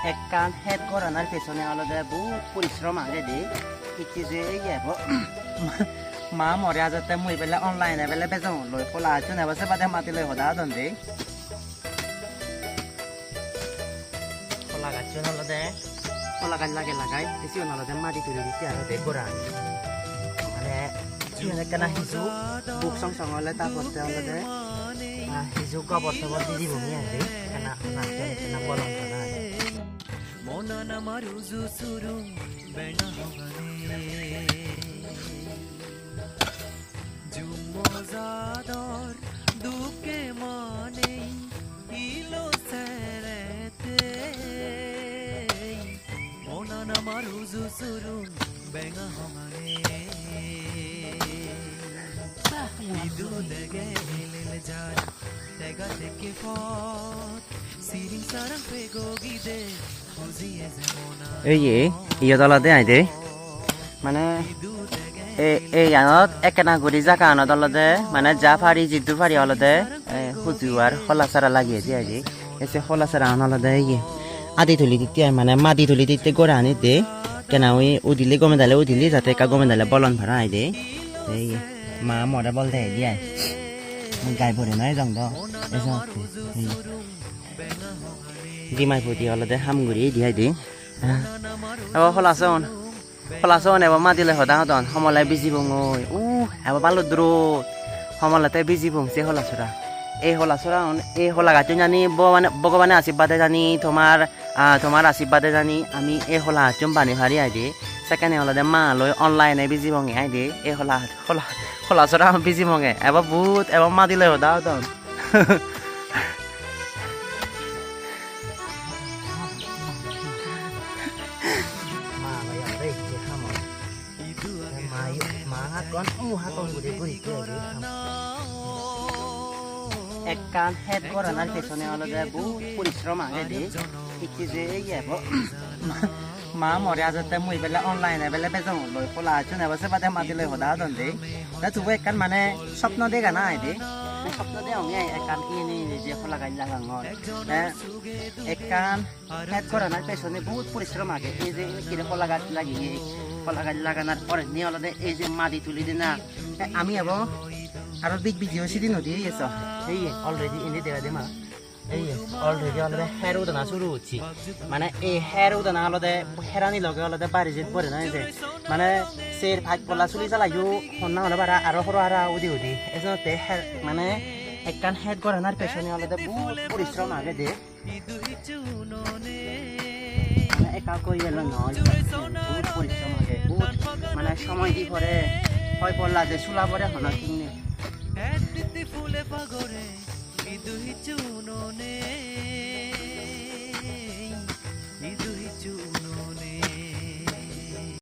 একখান হেড করানোর পেছনে আলাদা বহুত পরিশ্রম আগে দে ইচ্ছে যে মা মরে আজাতে মই বেলা অনলাইনে বেলা বেজাম লই খোলা আছো না বসে বাদে মাতি লই হদা দন দে খোলা গাছ নলদে খোলা গাছ লাগে লাগাই বেশি নলদে মাটি তুলে দিতে আর দে গোরা মানে চিনে কেনা হিজু বুক সং সং হলে তারপর হলদে হিজু কবর টবর দি দিব নি আরে কেনা না কেনা বলম না মননা মারুজু সুরু বেনা হগানে জুমজাদর দুকে মানে ইলো সেরেতে মননা মারুজু সুরু বেনা হগানে ইদু দেগে হিলেল যায় তেগা থেকে ফট সিরিং সারাং পেগোগি দে ইয়ে দলতে আইদে মানে এই আনত একেনা ঘুরি জাকা আনত অলদে মানে যা ফারি জিদ্দুর ফারি অলদে হুজু আর হলাসারা লাগিয়ে দিয়ে আইদে এসে হলাসারা আন অলদে ইয়ে আদি তুলি দিতে মানে মাদি তুলি দিতে গোড়া আনি দে কেনা ওই উদিলে গমে উদিলে যাতে কা গমে দালে বলন ভাড়া আইদে এই মা মরে বল দে দিয়ে গাই ভরে নয় জং দ এসে ডিমাই ফুটি অলদে হামগুড়ি দিয়াই দি এবার হলাচন এবার মাতিলে সদা সদন সমলাই বিজি বঙৈ এবার বালু দ্রুত সমলাতে বিজি বংছে হলাচরা এই হলা গাছটো জানি ভগবানে আশীর্বাদে জানি তোমার আশীর্বাদে জানি আমি এই হলা হাজম বানি ভারি আই দে সেখানে হলদে মা লই অনলাইনে বিজি বঙে আই দে এই হলাচরা বিজি বঙে এবার বহুত এবার মাতিলে সদা সদন একখান হেড করানোর পেছনে আলাদা বহুত পরিশ্রম আগে দে ইচ্ছে যে মা মরে আজাতে মই বেলা অনলাইনে বেলা বেজাম লই খোলা আছো না বসে বাদে মাতি লই হদা দন দে না তুই একখান মানে স্বপ্ন দেখা না দে স্বপ্ন দে আমি একখান ইনি যে খোলা গাছ লাগাং একখান হেড করানোর পেছনে বহুত পরিশ্রম আগে এই যে কিরে খোলা গাছ লাগিয়ে খোলা গাছ লাগানোর পরে নিয়ে আলাদা এই যে মাটি তুলি দে না আমি এবং আর বিগ ভিডিও সেদিন নদী এসো এই অলরেডি এনে দেওয়া দে মা এই অলরেডি আলাদা হের উদানা শুরু হচ্ছি মানে এই হের উদানা আলাদা হেরানি লগে আলাদা বাড়ি যেতে পারে না যে মানে সের ভাগ পলা চুলি চালাইও সন্না হলে বারা আরো সরো আর উদি এজনতে হের মানে একখান হেড করানোর পেছনে আলাদা বহুত পরিশ্রম আগে দে একা করি এলো নয় বহুত পরিশ্রম আগে বহুত মানে সময় দি পরে হয় পড়লা যে চুলা পরে হনা কিনে ফুলে পাগরে ইদুই চুননে